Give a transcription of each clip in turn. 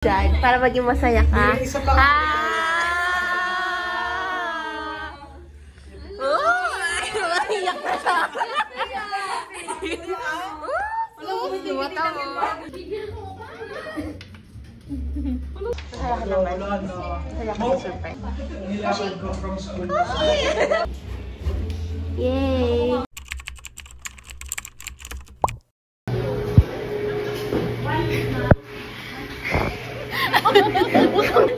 Dyan, para maging masaya ka. Maiyak na siya. Masaya ka naman. Masaya ka sa surprise. Yay!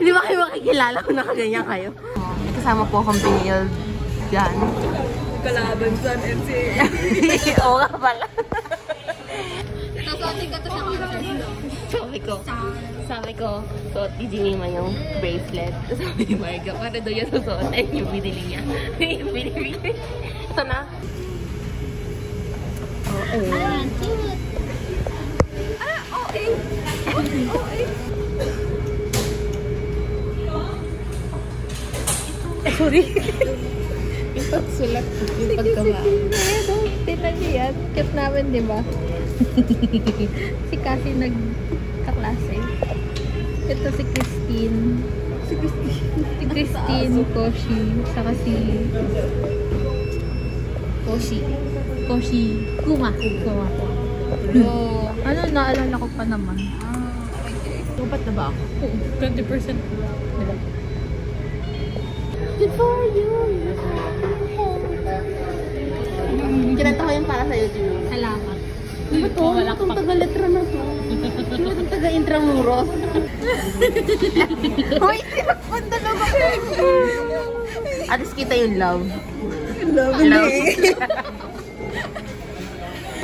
Di ba kayo makikilala kung nakaganyan kayo? Kasama po akong pinil dyan. Kalaban sa MC. Oo nga pala. Nasuotin ka to sa contest. Sabi ko, suot ni Jimima yung bracelet. Sabi ni Marga, para daw yung susuotin yung binili niya. Yung binili. Ito na. Okay. Sorry. Yung pagsulat, yung paggawa. Tignan niyo yan. Cute namin, di ba? Si Cassie nagkaklase. Ito si Christine. Si Christine, Koshi. Saka si Koshi. Kuma. Ano, naalala ko pa naman. Tupat na ba ako? 20%. Diba? Good for you. Kinanta ko yan para sa'yo, Jimmy. Salamat. Ano to? Itong taga-letra na to. Itong taga-intramuros. Uy, sinakpanda na ba? At least kita yung love. Love.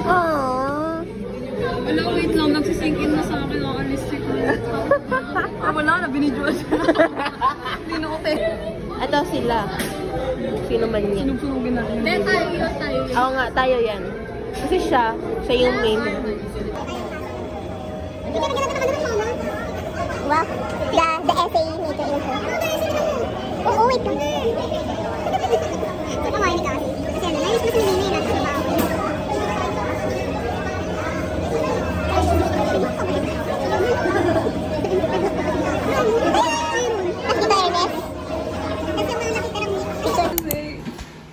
Aww. Wala, wait lang. Nagsisink in na sa akin ang alistik ko. Wala na, binidyoan siya. Hindi na okay. Ito sila. Sino man yan? Sinugsunugin natin. Hindi, tayo. Oo nga, tayo yan. Kasi siya yung main. Wow, the essay maker in her. Oh, wait lang. Kawain ka kasi. Kasi ano, nais ko sa nini na sa trabaho.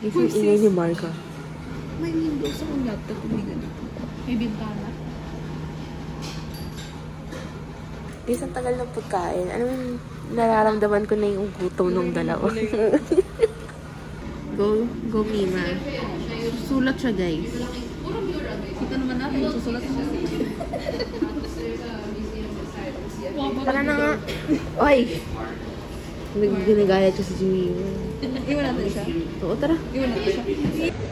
Ito yung ingay ni Marga. May window sa kong laptop. Hindi ganito. May bintana. Isang tagal ng pagkain. Ano yung nararamdaman ko na yung gutom ng dalawa. Go Mima. Sulat siya, guys. Kita naman natin. Susulat siya. Tara na nga. Oy! Ginagalit siya si Jimmy. Iwan natin siya. Oo, tara. Iwan natin siya.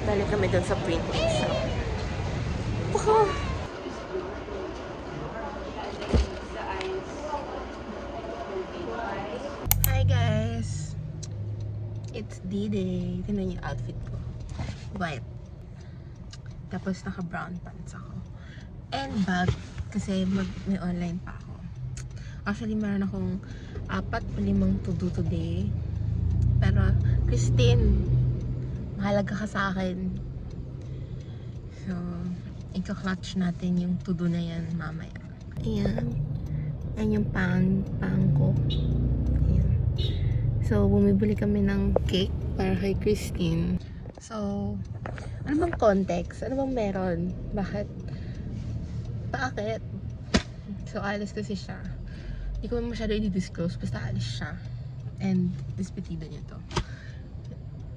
Dali kami doon sa print shop. Baka. Hi guys! It's D-Day. Tignan yung outfit ko. White. Tapos naka-brown pants ako. And bag. Kasi may online pa ako. Actually, meron akong 4-5 to do today. Pero, Christine, mahalaga ka sa akin. So, ika-clutch natin yung to do na yan mamaya. Ayan. Ayan yung pang ko. Ayan. So, bumibili kami ng cake para kay Christine. So, ano bang context? Ano bang meron? Bakit? So, alis kasi siya. Hindi ko masyado i-disclose. Basta alis siya. And, despedido niya to.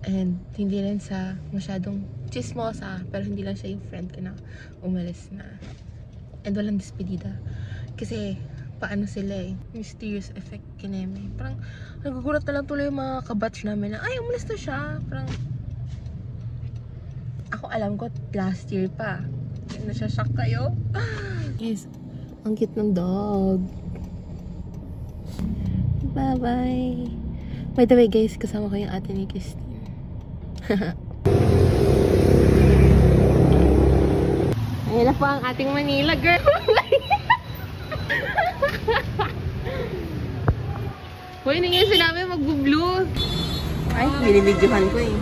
And, hindi rin sa masyadong chismosa. Pero hindi lang siya yung friend ko na umalis na. And, walang despedida. Kasi, paano sila eh. Mysterious effect kineme. Parang, nagugulat na lang tuloy yung mga kabatch namin na, ay, umalis na siya. Parang, ako alam ko, last year pa. Nasashock kayo. Guys, ang cute ng dog. Bye-bye. By the way, guys, kasama ko yung ate ni Christine. Ayan na po ang ating Manila girl. Hoy, hindi nga sinabi mag-blue. Ay, binibidyohan ko eh.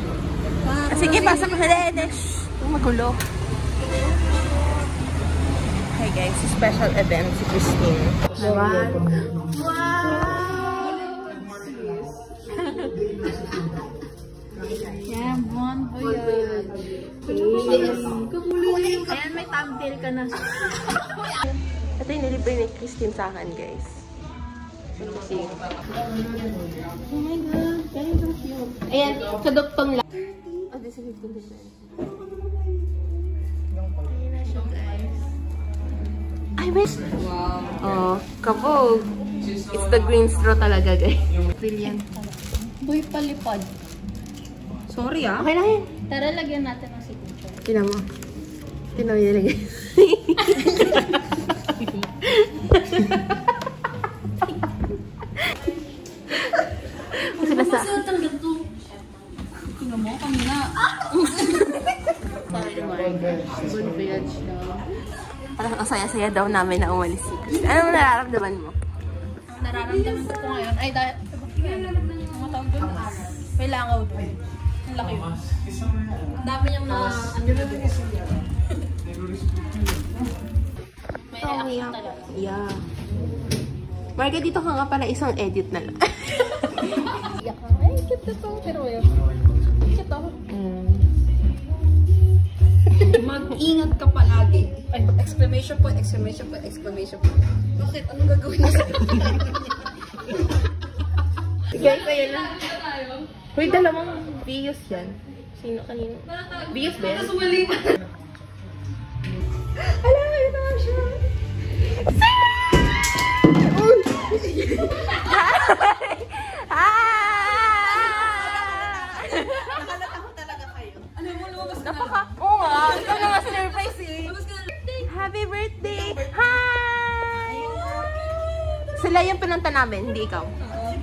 Sige, pasok ko sa dede. Magulo. Hi guys. Special event si Christine. Wow! Yan, buwan po yan. Kapuli. Ayan, may thumbnail ka na. Ito yung nilibre ni Christine sa akin, guys. Oh my God! Very so cute. Ayan, sa duktong lang. Oh, this is 15%. Ayan na siya, guys. Ay, wait! Wow. Oh, kabog! It's the green straw talaga, guys. Brilliant. Boy, palipad. Sorry, ah. Okay na yan. Tara, lagyan natin ang signature. Tinan mo. Tinan mo yung nilagay. Masarap ang ganito. Tingnan mo, kanina. Sorry, Mark. Good village daw. Parang ang saya-saya daw namin na umalis si Christine. Ano nararamdaman mo? Ang nararamdaman ko po ngayon, ay dahil, mga taon doon, may langaw doon. Ang laki yun. Ang dami niyang na, may reaction talaga. Yeah. Marga, dito ka nga pala isang edit na lang. Iyak ka. Ay, cute na to. Pero yun. Cute ako. Mag-ingat ka palagi. Ay, exclamation point, exclamation point, exclamation point. Bakit? Anong gagawin mo sa Guys, ayun lang. Uy, dalawang views yan. Sino kanino? Views ba yan? Ala, ito nga siya. Nakalata ko talaga kayo. Alam mo, lumabas ka Napaka, oo nga. Ito na nga surprise eh. Happy birthday! Hi! Sila yung pinunta namin, hindi ikaw.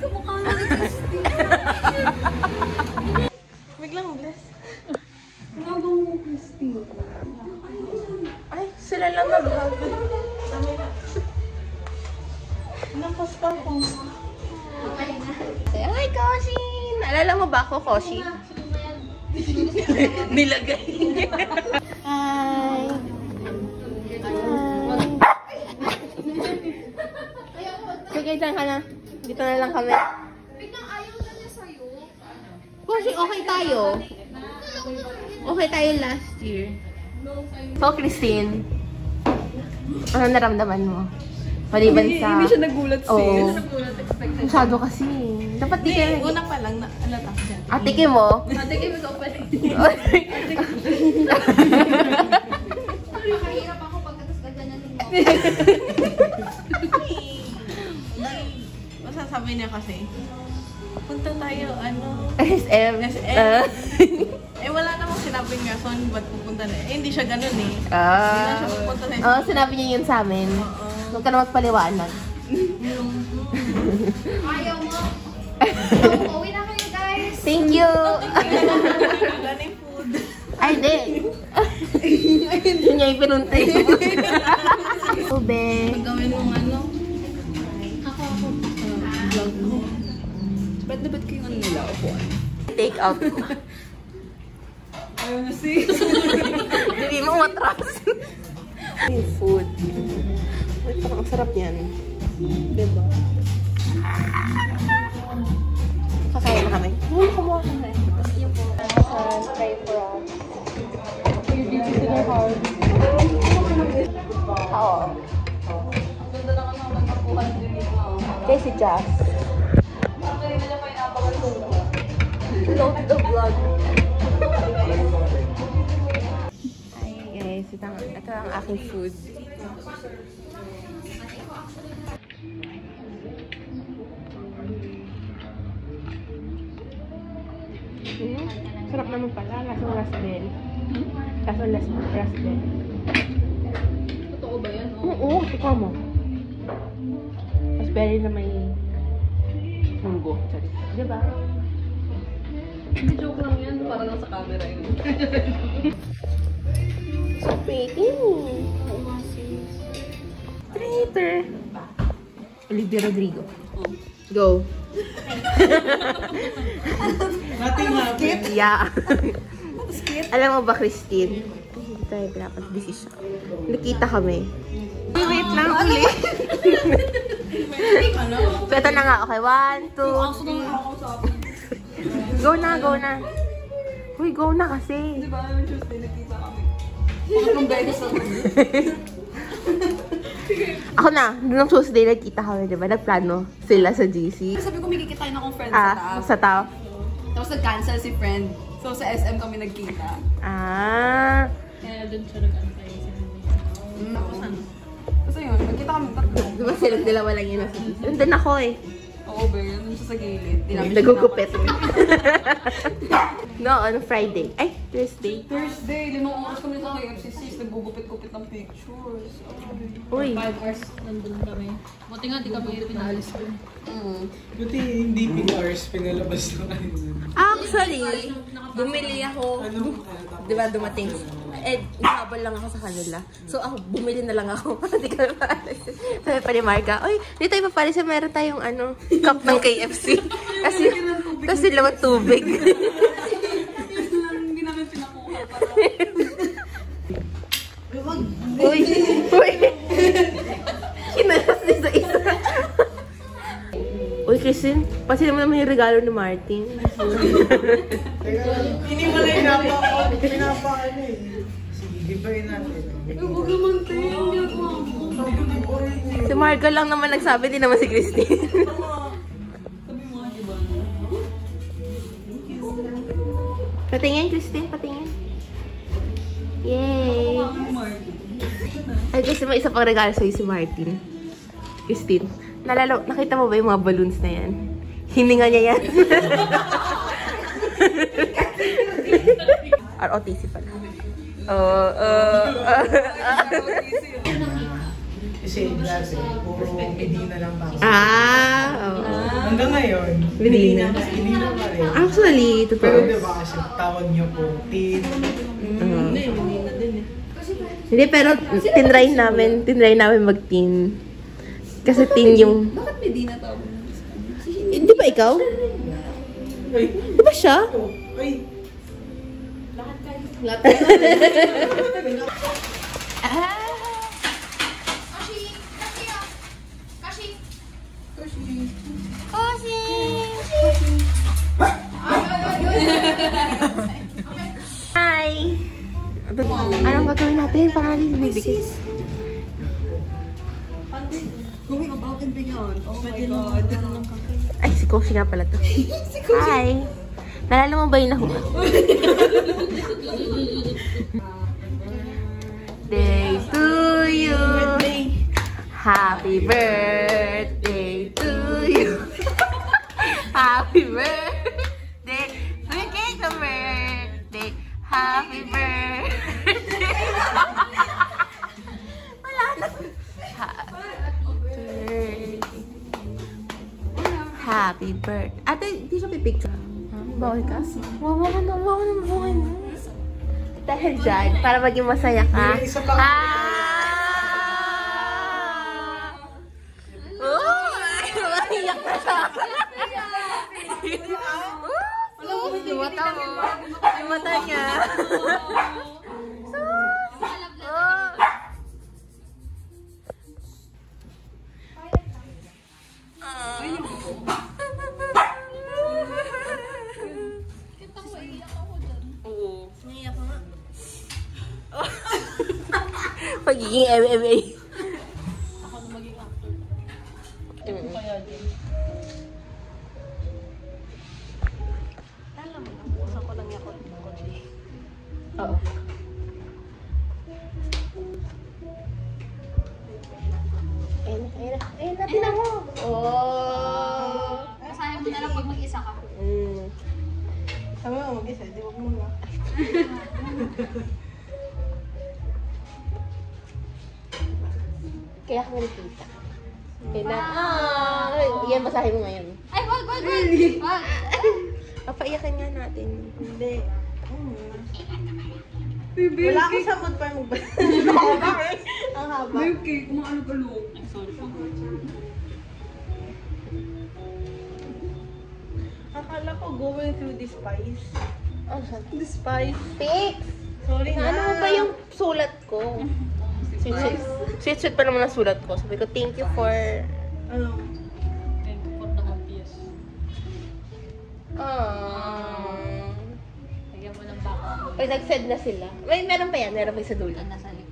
Kamukha na ni Christine. Biglang bless. Nabang mo, Christine. Ay, sila lang nag-hug. Napas pa ako. Hi, Koshi! Naalala mo ba ako, Koshi? Nilagay niya. Hi! Sige, dyan ka na. Dito na lang kami. Biglang ayaw na niya sa'yo. Koshi, okay tayo. Okay tayo last year. So, Christine, ano naramdaman mo? Maliban sa... Hindi siya nagulat sis. Oo. Nagulat, expected. Masyado kasi. Dapat di kayo... Una pa lang, alata ko siya. Atikin mo? Atikin mo ikaw pa rin. Mahirap ako pagkatas ka dyan natin mo. Masasabi niya kasi, punta tayo, ano, SM. SM. Eh, wala namang sinabing rason ba't pupunta na. Eh, hindi siya ganun eh. Hindi na siya pupunta sa Oo, sinabi niya yun sa amin. Huwag ka na magpaliwanag. Ayaw mo. Uwi na kayo guys. Thank you! Wala na yung food. Ay, di. Yun niya yung pinunta yung Ube. Gawin mong ano, Ako. vlog mo. Ba't kayo ano nila, upuan? Take out. Ayaw na sis. Hindi mo matras. Yung food. Wait, parang ang sarap yan. Diba? Kakain na kami. Kumuha ka na. Yung po. Try for us. Your beauty to their heart. Oo. Ang ganda na ka naman nakuha din dito. Kaya si Jazz. Actually, nila pa inabangan ko. Load the vlog. Hi guys, ito ang aking food. Sarap naman pala. Lasang raspberry. Lasang raspberry. Totoo ba yan? Oo, ikaw mo. Raspberry na may munggo. Sorry. Diba? Hindi joke lang yan. Para lang sa camera yun. So pretty. Oo nga sis. Traitor. Olivia Rodrigo. Go. Nothing happened. Yeah. Alam mo ba, Christine? Hindi tayo dapat busy siya. Nakita kami. Uy, wait lang. Uli. So, ito na nga. Okay, 1, 2, 3. Go na, go na. Uy, go na kasi. Di ba, yung Tuesday nagkita kami. Pangatlong beses ako. Ako na, nung Tuesday nagkita kami, di ba? Nagplano sila sa GC. Sabi ko, may kikitain akong friend sa taas. Sa tao. Tapos nag-cancel si friend. So, sa SM kami nagkita. Kaya doon siya nag-antay. Tapos ano? Kasi yun, nagkita kami tatlo. Di ba silang dalawa lang yun nasa GC? Nandun ako eh. Oo, ba yun? Nandun siya sa gilid. Nagugupit. No, on Friday. Ay, Thursday. Thursday, 5 oras kami sa KFC. Nagbugupit-gupit ng pictures. Uy. 5 hours nandun kami. Buti nga, di kami pinaalis doon. Buti hindi pinars, pinalabas na kayo. Actually, bumili ako. Di ba dumating? Habol lang ako sa kanila. So, ako, bumili na lang ako. Hindi ka na paalis. Sabi pa ni Marga, uy, dito tayo papalis. Meron tayong cup ng KFC. Kasi laman tubig. Hindi namin pinakuha para. Uy! Uy! Kinalas din sa isa. Uy, Christine, pasi naman yung regalo ni Martin. Hindi mo lang pinapakano eh. Sige, gibayin natin. Huwag naman, te. Hindi ako ako. Si Marga lang naman nagsabi, di naman si Christine. Sabi mo nga, diba? Patingin, Christine, patingin. Yay! Ay, kasi may isa pang regalo sa'yo si Martin. Christine, nakita mo ba yung mga balloons na yan? Hininga niya yan. ROTC pala. Kasi dati, puro Medina lang pa. Oo. Hanggang ngayon, Medina. Medina pa rin. Actually, Pero totoo. diba kasi tawag niyo po, teen. Hindi, hindi na din eh. Hindi, pero tinry namin mag-teen. Kasi teen yung... Bakit Medina tawag mo? Di ba ikaw? Ay, Di ba siya? ay. Hi! Anong gagawin natin? Pangalan bibigay. Going about and beyond. Oh my God. Ay, si Koshi nga pala to. Hi! Nalala mo ba yung nahuha? Day to you! Happy birthday to you! Happy birthday! We cake the birthday! Happy birthday! Wala na! Happy birthday! Ate, di siya pipicture. Bawal ka? Wawa ka na buhay mo. Dahil dyan, para maging masaya ka. May isa pa. Maiyak na siya. Yung mata mo. Yung mata niya. Pagiging MMA. Ako na maging actor. Ako kaya din. Alam mo, nakukusan ko lang yung kotse. Oo. Ayun na, tinan mo. Oh. Masaya mo na lang pag mag-isa ka. Sabi mo mag-isa, di wag muna. Kaya ka nakita. Kaya na, yan, basahin mo ngayon. Ay, wag! Wag! Papaiyakan nga natin. Hindi. Wala akong samot pa yung magbasa. Ang haba. May cake, kumaano ka loob. Sorry po. Akala ko going through the spice. Oh, saan? The spice. Fix! Sorry na. Ano ba yung sulat ko? Sweet-sweet pa naman ang sulat ko. Sabi ko, thank you for... Ano? Thank you for the obvious. Lagyan mo ng baka. Ay, nag-send na sila. Meron pa yan. Meron pa yung sa dulo. Nasa likod.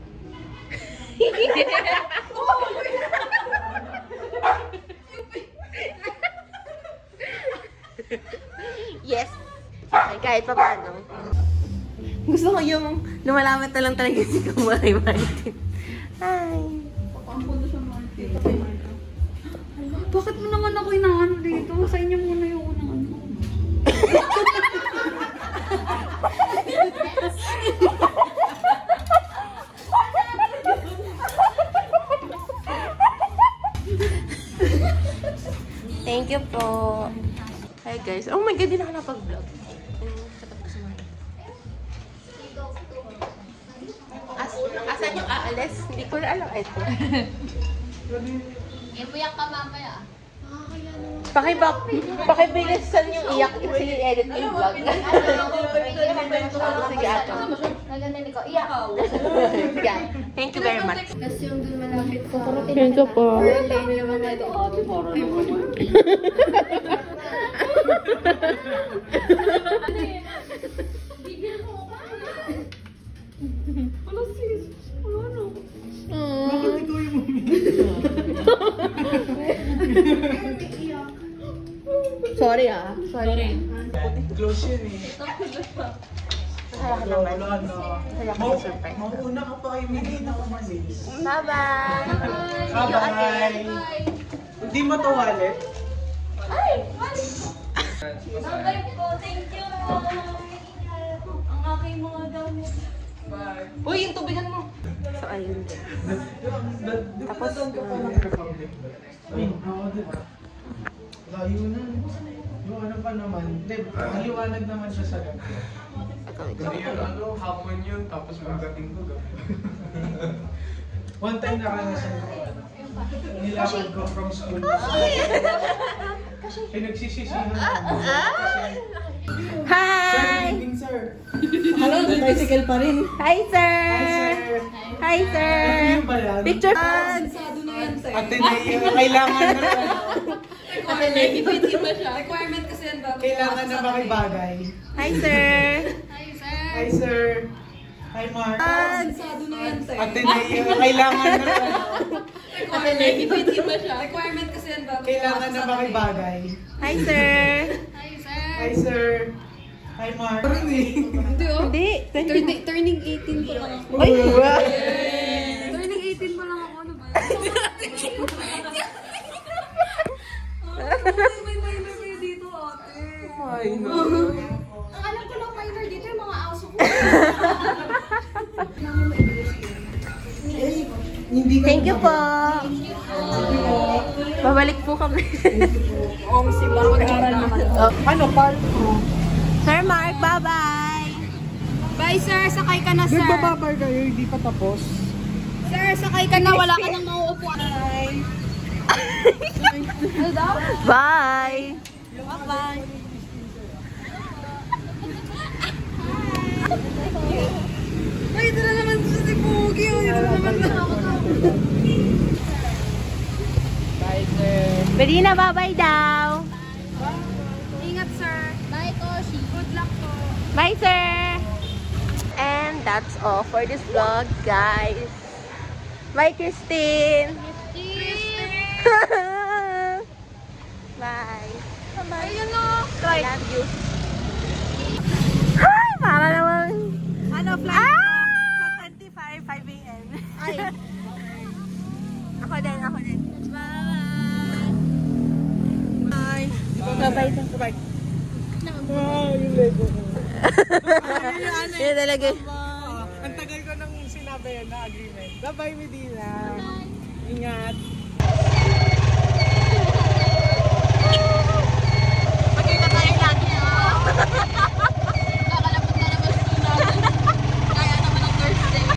Yes. Ay, kahit pa paano. Gusto ko yung lumalamat na lang talaga si Kumaray Martin. Hi. Bakit mo naman ako inaano dito? Sa inyo muna yung unang ano. Thank you po. Hi guys. Oh my God, di na ako napag-vlog. Asan yung aalis? Hindi ko na alam. Ito. Ipuyak ka mamaya. Pakibilisan yung iyak. Sige, edit ko yung vlog. Sige, ato. Naganda ko. Iyak. Sige. Thank you very much. Kasi yung dun malapit sa... Thank you po. Lane naman na ito. Ate, para naman. Ano sis? Ano? Bakit ikaw yung Sorry ah. Sorry. close yun eh? Masaya ka naman. Wala na. Masaya ka sa surprise. Mauna ka pa kay Mili na umalis. Bye-bye. Bye-bye. Hindi mo to wallet? Ang aking mga damit. Uy, yung tubigan mo. So, ayun din. Tapos, doon ka pa ng Republic. Ay, oo, diba? Layo na. Yung ano pa naman, maliwanag naman siya sa gabi. Yun, ano, hapon yun, tapos magating ko gabi. One time nakanasan ko, nilakad ko from school. Pinagsisisihan ako. Hi! Sir, good evening, sir. Hello, bicycle pa rin. Hi, sir! Hi, sir. Hi, sir! Ano ba yan? Picture! Sado na yan, sir. Ateneo, kailangan na. Requirement kasi yan bago. Kailangan na makibagay. Hi, sir! Hi, sir. Hi, Mark. Sado na yan, sir. Ateneo, kailangan na. Requirement kasi yan bago. Kailangan na makibagay. Hi, sir! Hi, sir. Hi, Mark. Hindi, oh. Hindi. Turning 18 pa lang ako. Ay, wow! Turning 18 pa lang ako. Ano ba? May minor kayo dito, ate. Ang alam ko lang minor dito yung mga aso ko. Thank you po! Babalik po kami. Ano, Park Pro? Sir Mark, bye-bye! Bye, sir. Sakay ka na, sir. Nagbababar kayo, hindi pa tapos. Sir, sakay ka na. Wala ka nang mauupuan. Bye! Bye-bye. Ay, ito na naman si Pugi. Ito na naman Bye, sir. Berina, bye-bye daw! Ingat, sir. Bye, Koshi. Good luck po. Bye, sir! And that's all for this vlog, guys. Bye, Christine! Bye! Bye! Ayun o. I love you. Hi! Para naman. Ano, flight sa 25, 5 a.m. Ay. Ako din, ako din. Bye. Bye-bye. Bye. Yung Lego ko. Yun talaga. Ang tagal ko nang sinabi yan na agreement. Bye-bye, Medina. Ingat.